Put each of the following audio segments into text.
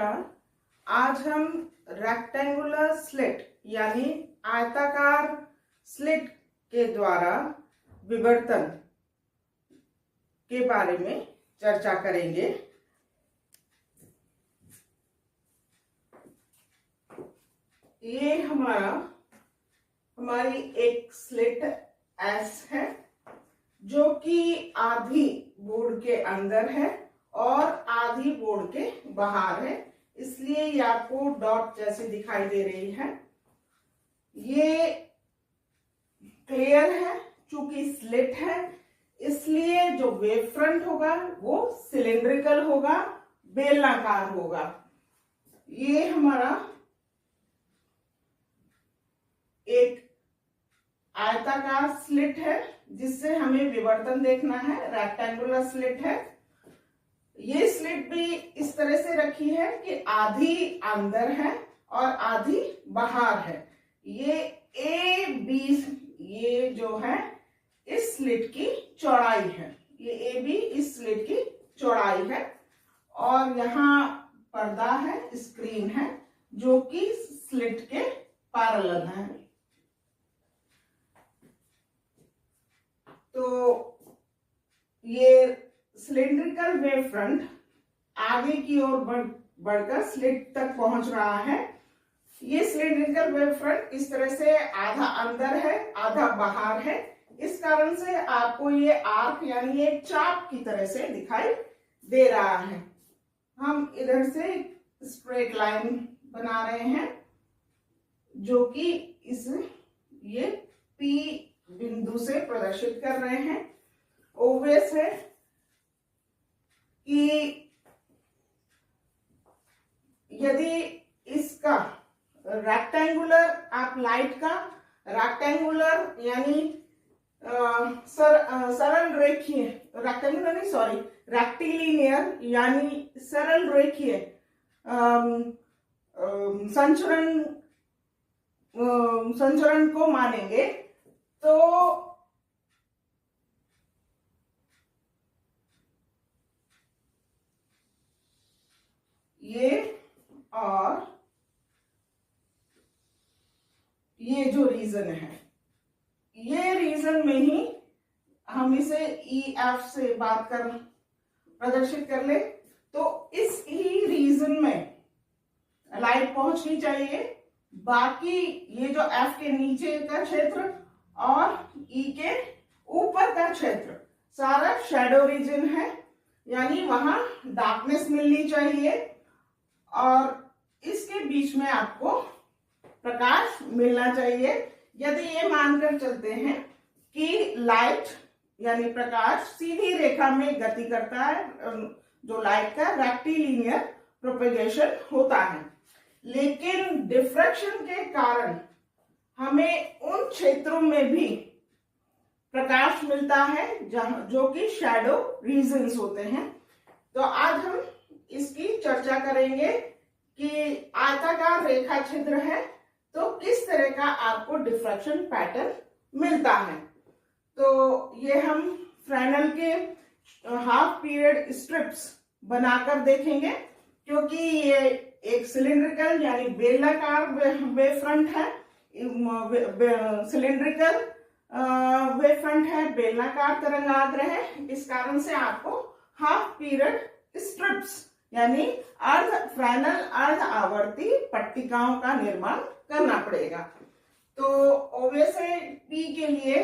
नमस्कार। आज हम रेक्टेंगुलर स्लिट यानी आयताकार स्लिट के द्वारा विवर्तन के बारे में चर्चा करेंगे। ये हमारी एक स्लिट एस है जो कि आधी बोर्ड के अंदर है और आधी बोर्ड के बाहर है, इसलिए ये आपको डॉट जैसी दिखाई दे रही है। ये क्लियर है, चूंकि स्लिट है इसलिए जो वेव फ्रंट होगा वो सिलिंड्रिकल होगा, बेलनाकार होगा। ये हमारा एक आयताकार स्लिट है जिससे हमें विवर्तन देखना है, रेक्टेंगुलर स्लिट है। ये स्लिट भी इस तरह से रखी है कि आधी अंदर है और आधी बाहर है। ये ए बी, ये जो है इस स्लिट की चौड़ाई है, ये ए बी इस स्लिट की चौड़ाई है। और यहाँ पर्दा है, स्क्रीन है जो कि स्लिट के पैरेलल है। तो ये सिलिंड्रिकल वेव फ्रंट आगे की ओर बढ़कर स्लिट तक पहुंच रहा है। ये सिलिंड्रिकल वेव फ्रंट इस तरह से आधा अंदर है आधा बाहर है, इस कारण से आपको ये आर्क यानी एक चाप की तरह से दिखाई दे रहा है। हम इधर से स्ट्रेट लाइन बना रहे हैं जो कि ये P बिंदु से प्रदर्शित कर रहे हैं। ऑब्वियस है कि यदि इसका रेक्टेंगुलर, आप लाइट का रेक्टेंगुलर यानी सरल रेखीय, रेक्टेंगुलर नहीं सॉरी रेक्टिलिनियर यानी सरल रेखीय संचरण को मानेंगे तो ये और ये जो रीजन है, ये रीजन में ही हम इसे ई एफ से बात कर प्रदर्शित कर ले तो इस ही रीजन में लाइट पहुंचनी चाहिए। बाकी ये जो एफ के नीचे का क्षेत्र और ई के ऊपर का क्षेत्र सारा शैडो रीजन है, यानी वहां डार्कनेस मिलनी चाहिए और इसके बीच में आपको प्रकाश मिलना चाहिए। यदि ये मानकर चलते हैं कि लाइट यानी प्रकाश सीधी रेखा में गति करता है, जो लाइट का रेक्टिलिनियर प्रोपेगेशन होता है, लेकिन डिफ्रैक्शन के कारण हमें उन क्षेत्रों में भी प्रकाश मिलता है जो कि शैडो रीजन्स होते हैं। तो आज हम इसकी चर्चा करेंगे कि आयताकार रेखा छिद्र है तो किस तरह का आपको डिफ्रैक्शन पैटर्न मिलता है। तो ये हम फ्रेनेल के हाफ पीरियड स्ट्रिप्स बनाकर देखेंगे, क्योंकि ये एक सिलिंड्रिकल यानी बेलनाकार वेव फ्रंट है, सिलिंड्रिकल वेव फ्रंट है, बेलनाकार तरंगाग्र है। इस कारण से आपको हाफ पीरियड स्ट्रिप्स यानी फ्रेनेल अर्ध आवर्ती पट्टिकाओं का निर्माण करना पड़ेगा। तो ऑब्वियस है P के लिए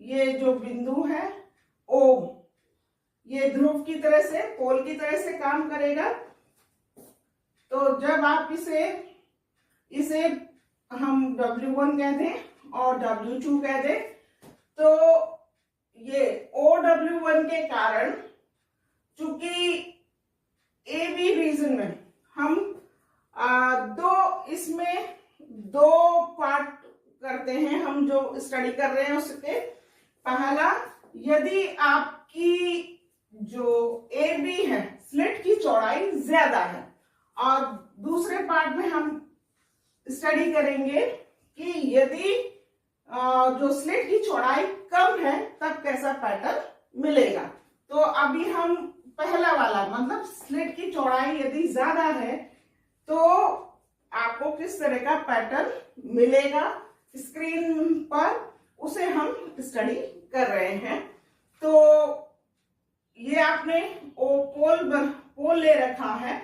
ये जो बिंदु है O, ये ध्रुव की तरह से, पोल की तरह से काम करेगा। तो जब आप इसे हम W1 कह दें और W2 कह दें तो ये OW1 के कारण, चूंकि ए बी रीजन में हम इसमें दो पार्ट करते हैं, हम जो स्टडी कर रहे हैं उसके। पहला, यदि आपकी जो ए बी है स्लिट की चौड़ाई ज्यादा है, और दूसरे पार्ट में हम स्टडी करेंगे कि यदि जो स्लिट की चौड़ाई कम है तब कैसा पैटर्न मिलेगा। तो अभी हम पहला वाला, मतलब स्लिट की चौड़ाई यदि ज्यादा है तो आपको किस तरह का पैटर्न मिलेगा स्क्रीन पर, उसे हम स्टडी कर रहे हैं। तो ये आपने पोल ले रखा है,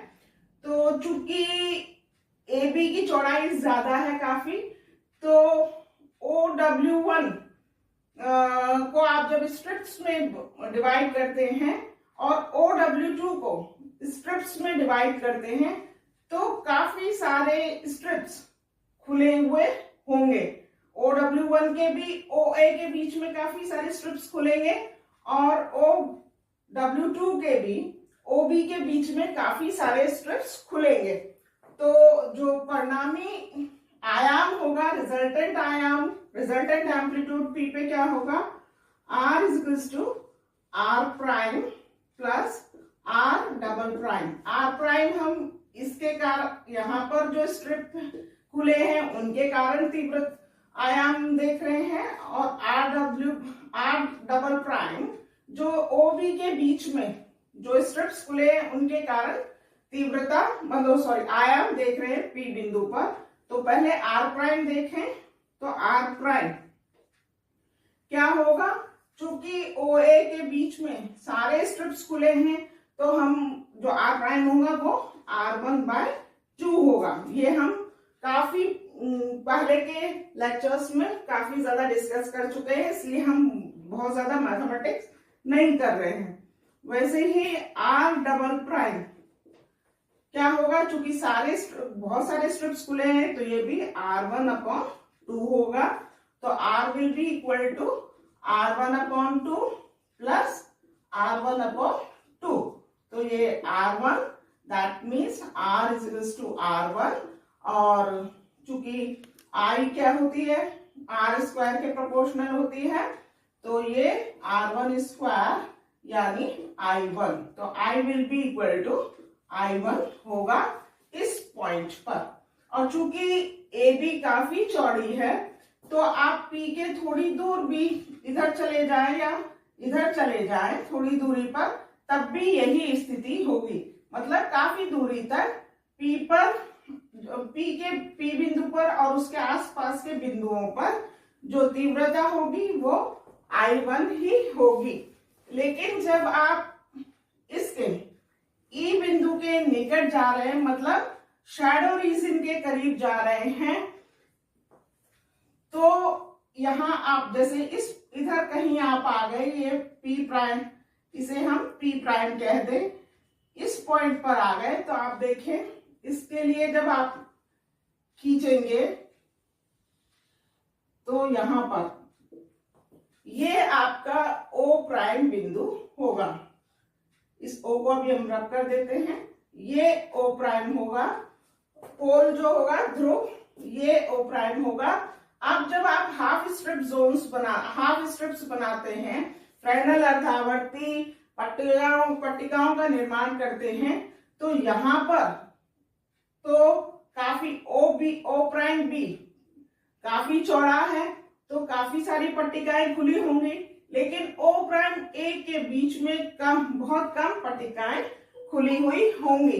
तो चूंकि ए बी की चौड़ाई ज्यादा है काफी, तो OW1 को आप जब स्ट्रिप्स में डिवाइड करते हैं और OW2 को स्ट्रिप्स में डिवाइड करते हैं, तो काफी सारे स्ट्रिप्स खुले हुए होंगे। OW1 के भी OA के बीच में काफी सारे स्ट्रिप्स खुलेंगे और OW2 के भी OB के बीच में काफी सारे स्ट्रिप्स खुलेंगे। तो जो परिणामी आयाम होगा, रिजल्टेंट आयाम, रिजल्टेंट एम्पलीट्यूड P पे क्या होगा, R is equals to R prime plus R double prime. R prime हम इसके कारण, यहाँ पर जो स्ट्रिप खुले हैं उनके कारण तीव्र आयाम देख रहे हैं, और R डबल प्राइम जो OB के बीच में जो स्ट्रिप्स खुले हैं उनके कारण तीव्रता आयाम देख रहे हैं P बिंदु पर। तो पहले R प्राइम देखें, तो R प्राइम क्या होगा, चूंकि OA के बीच में सारे स्ट्रिप्स खुले हैं, तो हम जो R प्राइम होगा वो R1/2 होगा। ये हम काफी पहले के लेक्चर्स में काफी ज्यादा डिस्कस कर चुके हैं, इसलिए हम बहुत ज्यादा मैथमेटिक्स नहीं कर रहे हैं। वैसे ही R डबल प्राइम क्या होगा, चूंकि बहुत सारे स्ट्रिप्स खुले हैं, तो ये भी R1/2 होगा। तो R will be equal to R1/2 plus R1/2। तो ये R1, that means R is equals to R1, और चूंकि I क्या होती है, R स्क्वायर के प्रोपोर्शनल होती है, तो ये R1 स्क्वायर यानी I1। तो I will be equal to I1 होगा इस पॉइंट पर। और चूंकि AB काफी चौड़ी है, तो आप P के थोड़ी दूर भी इधर चले जाएं या इधर चले जाएं थोड़ी दूरी पर, तब भी यही स्थिति होगी। मतलब काफी दूरी तक P बिंदु पर और उसके आसपास के बिंदुओं पर जो तीव्रता होगी वो I1 ही होगी। लेकिन जब आप इसके E बिंदु के निकट जा रहे हैं, मतलब शैडो रीजन के करीब जा रहे हैं, तो यहां आप जैसे इधर कहीं आप आ गए, ये P प्राइम, इसे हम P प्राइम कह दें, इस पॉइंट पर आ गए, तो आप देखें इसके लिए जब आप खींचेंगे तो यहां पर ये आपका O प्राइम बिंदु होगा। इस O को अभी हम रब कर देते हैं, ये O प्राइम होगा, पोल जो होगा ध्रुव, ये O प्राइम होगा। अब जब आप हाफ स्ट्रिप्स बनाते हैं, फ्रेनेल अर्धावर्ती पट्टिकाओं का निर्माण करते हैं, तो यहां पर तो काफी O प्राइम B काफी चौड़ा है, तो काफी सारी पट्टिकाएं खुली होंगी, लेकिन O प्राइम A के बीच में बहुत कम पट्टिकाएं खुली हुई होंगी।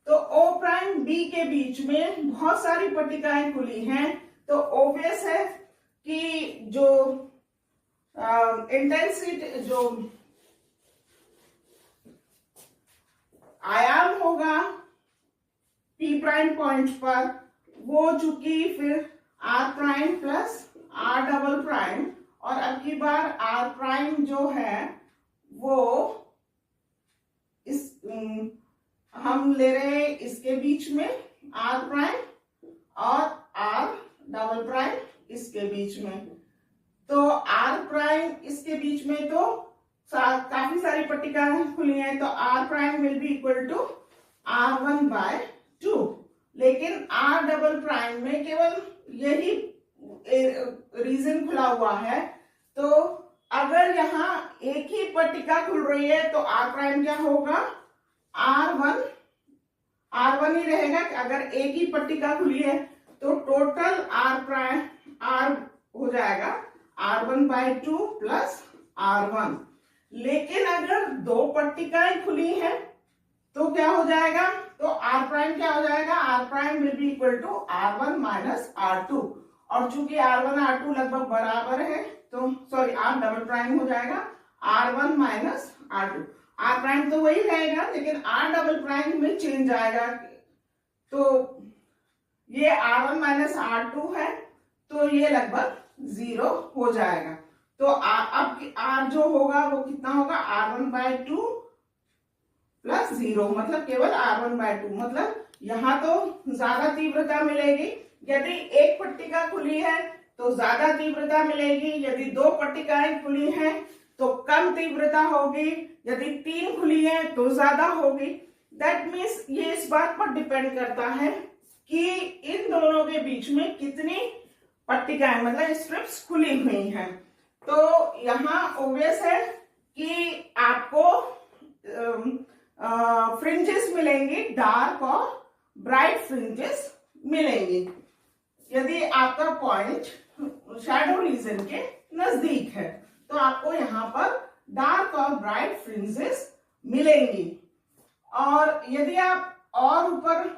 तो O प्राइम B के बीच में बहुत सारी पट्टिकाएं खुली हैं, तो ऑब्वियस है कि जो इंटेंसिटी, जो आयाम होगा P प्राइम पॉइंट पर, वो चूंकि फिर R prime plus R double prime, और अब की बार R प्राइम जो है वो इस हम ले रहे हैं इसके बीच में R प्राइम, और R डबल प्राइम इसके बीच में। तो R प्राइम इसके बीच में तो काफी सारी पट्टिकाएं खुली हैं, तो R prime will be equal to R1/2। लेकिन R डबल प्राइम में केवल यही रीजन खुला हुआ है, तो अगर यहाँ एक ही पट्टिका खुल रही है तो R प्राइम क्या होगा, R1 ही रहेगा। अगर एक ही पट्टिका खुली है तो टोटल R हो जाएगा R1/2 प्लस R1। लेकिन अगर दो पट्टिकाएं खुली हैं तो क्या हो जाएगा, तो r प्राइम क्या हो जाएगा, r prime will be equal to r1 minus r2, और चूंकि r1 r2 लगभग बराबर है तो सॉरी r डबल प्राइम हो जाएगा r1 minus r2। r prime तो वही रहेगा लेकिन r डबल प्राइम में चेंज आएगा, तो ये r1 माइनस r2 है तो ये लगभग 0 हो जाएगा। तो अब r जो होगा वो कितना होगा, r1/2 प्लस 0, मतलब केवल r1/2, मतलब यहाँ तो ज्यादा तीव्रता मिलेगी। यदि एक पट्टिका खुली है तो ज्यादा तीव्रता मिलेगी, यदि दो पट्टिकाएं खुली हैं तो कम तीव्रता होगी, यदि तीन खुली है तो ज्यादा होगी। दैट मीन्स ये इस बात पर डिपेंड करता है कि इन दोनों के बीच में कितनी पट्टिकाएं मतलब स्ट्रिप्स खुली हुई हैं। तो यहाँ ऑब्वियस है कि आपको फ्रिंजेस मिलेंगी, डार्क और ब्राइट फ्रिंजेस मिलेंगी यदि आपका पॉइंट शैडो रीजन के नजदीक है, तो आपको यहाँ पर डार्क और ब्राइट फ्रिंजेस मिलेंगी। और यदि आप और ऊपर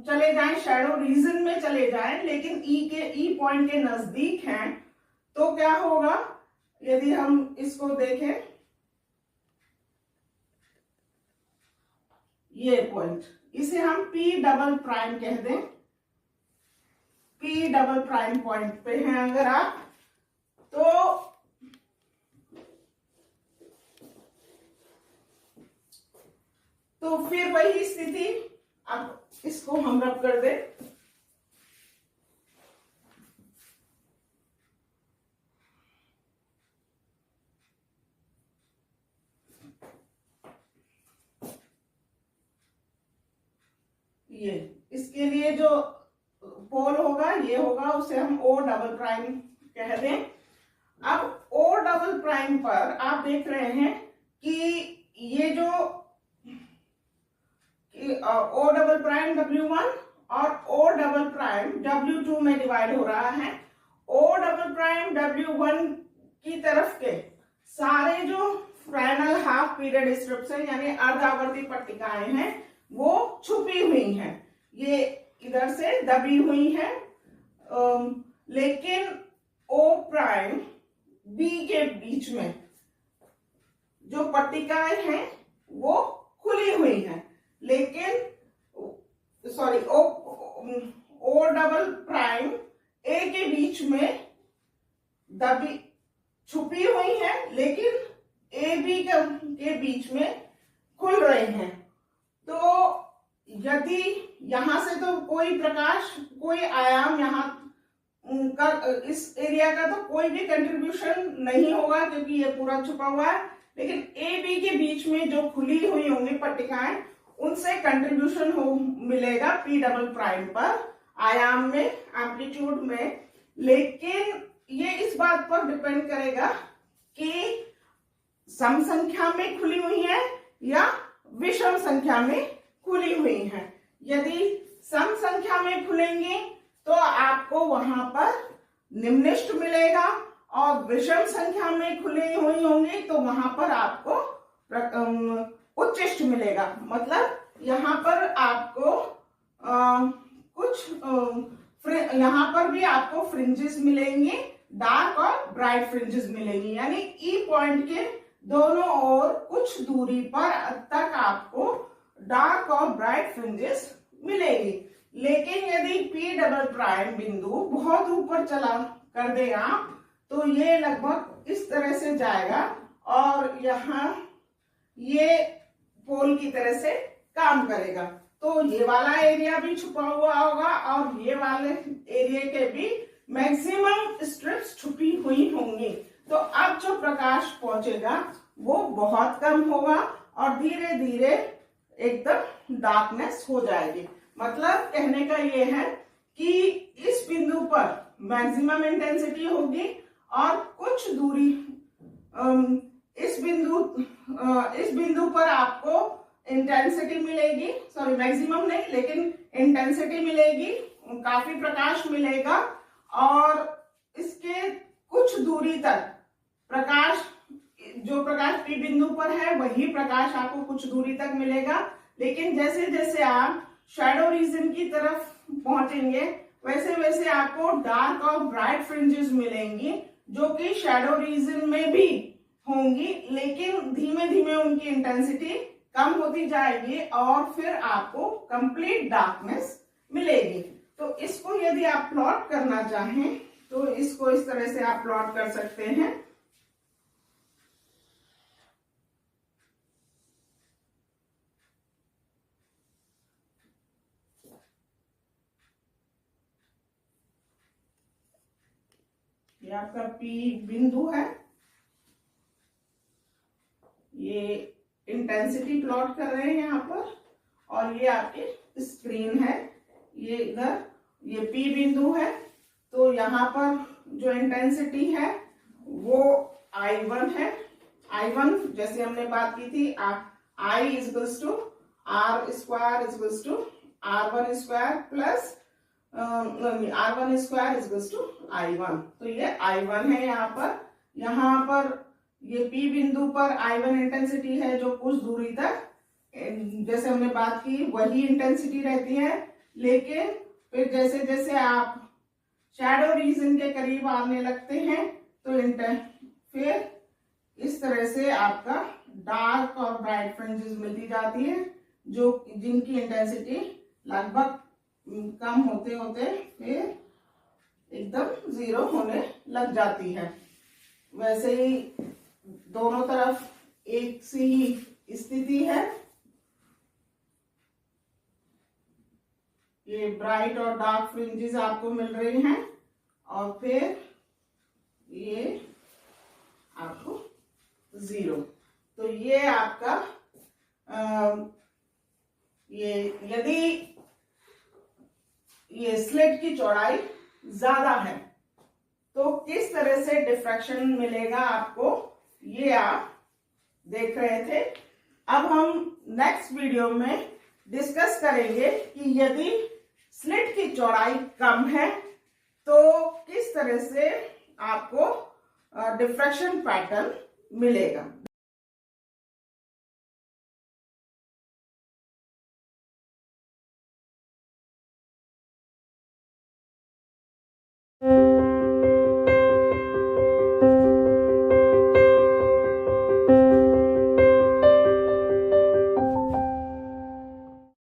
चले जाएं, शैडो रीजन में चले जाएं लेकिन ई पॉइंट के नजदीक हैं, तो क्या होगा, यदि हम इसको देखें, ये पॉइंट इसे हम P डबल प्राइम कह दें, P डबल प्राइम पॉइंट पे हैं अगर आप, तो फिर वही स्थिति, अब इसको हम रब कर दें, ये इसके लिए जो पोल होगा ये होगा, उसे हम O डबल प्राइम कह दें। अब O डबल प्राइम पर आप देख रहे हैं कि ये जो O डबल प्राइम W1 और O डबल प्राइम W2 में डिवाइड हो रहा है। O डबल प्राइम W1 की तरफ के सारे जो फाइनल हाफ पीरियड स्ट्रिप्स हैं यानी अर्धावर्ती पट्टिकाएं हैं वो छुपी हुई हैं, ये इधर से दबी हुई हैं, लेकिन O प्राइम B के बीच में जो पट्टिकाएं हैं वो खुली हुई हैं, लेकिन sorry O double prime A के बीच में दबी छुपी हुई है लेकिन AB के बीच में खुल रहे हैं। तो यदि यहां से तो कोई प्रकाश, कोई आयाम यहाँ का इस एरिया का तो कोई भी कंट्रीब्यूशन नहीं होगा क्योंकि ये पूरा छुपा हुआ है, लेकिन ए बी के बीच में जो खुली हुई होंगी पट्टिकाएं उनसे कंट्रीब्यूशन हो मिलेगा पी डबल प्राइम पर, आयाम में, एम्पलीट्यूड में। लेकिन ये इस बात पर डिपेंड करेगा कि सम संख्या में खुली हुई है या विषम संख्या में खुली हुई है। यदि सम संख्या में खुलेंगी तो आपको वहां पर निम्निष्ठ मिलेगा और विषम संख्या में खुली हुई होंगी तो वहां पर आपको उच्चिष्ट मिलेगा। मतलब यहाँ पर आपको यहाँ पर भी आपको फ्रिंजेस मिलेंगे, डार्क और ब्राइट फ्रिंजेस मिलेंगी, यानी ई पॉइंट के दोनों ओर कुछ दूरी पर तक आपको डार्क और ब्राइट फ्रिंजेस मिलेगी। लेकिन यदि P डबल प्राइम बिंदु बहुत ऊपर चला कर देगा तो ये लगभग इस तरह से जाएगा और यहाँ ये पोल की तरह से काम करेगा, तो ये वाला एरिया भी छुपा हुआ होगा और ये वाले एरिया के भी मैक्सिमम स्ट्रिप्स छुपी हुई होंगी। तो अब जो प्रकाश पहुंचेगा वो बहुत कम होगा और धीरे धीरे एकदम डार्कनेस हो जाएगी। मतलब कहने का ये है कि इस बिंदु पर मैक्सिमम इंटेंसिटी होगी और कुछ दूरी इस बिंदु पर आपको इंटेंसिटी मिलेगी, सॉरी मैक्सिमम नहीं लेकिन इंटेंसिटी मिलेगी, काफी प्रकाश मिलेगा और इसके कुछ दूरी तक प्रकाश, जो प्रकाश पी बिंदु पर है वही प्रकाश आपको कुछ दूरी तक मिलेगा, लेकिन जैसे जैसे आप शैडो रीजन की तरफ पहुंचेंगे वैसे वैसे आपको डार्क और ब्राइट फ्रिंजेस मिलेंगी जो कि शैडो रीजन में भी होंगी, लेकिन धीमे धीमे उनकी इंटेंसिटी कम होती जाएगी और फिर आपको कंप्लीट डार्कनेस मिलेगी। तो इसको यदि आप प्लॉट करना चाहें तो इसको इस तरह से आप प्लॉट कर सकते हैं। ये आपका P बिंदु है, ये इंटेंसिटी प्लॉट कर रहे हैं यहाँ पर, और ये आपकी स्क्रीन है, ये इधर ये P बिंदु है। तो यहाँ पर जो इंटेंसिटी है वो I1 है। I1 जैसे हमने बात की थी, I equals to R square equals to R1 square plus R1 square equals to I1। तो ये I1 है यहाँ पर ये P बिंदु पर I1 इंटेंसिटी है जो कुछ दूरी तक जैसे हमने बात की वही इंटेंसिटी रहती है, लेकिन फिर जैसे जैसे आप शैडो रीजन के करीब आने लगते हैं तो फिर इस तरह से आपका डार्क और ब्राइट फ्रिंजेस मिलती जाती है जो जिनकी इंटेंसिटी लगभग कम होते होते फिर एकदम जीरो होने लग जाती है। वैसे ही दोनों तरफ एक सी ही स्थिति है, ये ब्राइट और डार्क फ्रिंजेस आपको मिल रही हैं और फिर ये आपको जीरो। तो ये आपका ये यदि ये स्लिट की चौड़ाई ज्यादा है तो किस तरह से डिफ्रैक्शन मिलेगा आपको, ये आप देख रहे थे। अब हम नेक्स्ट वीडियो में डिस्कस करेंगे कि यदि स्लिट की चौड़ाई कम है तो किस तरह से आपको डिफ्रैक्शन पैटर्न मिलेगा।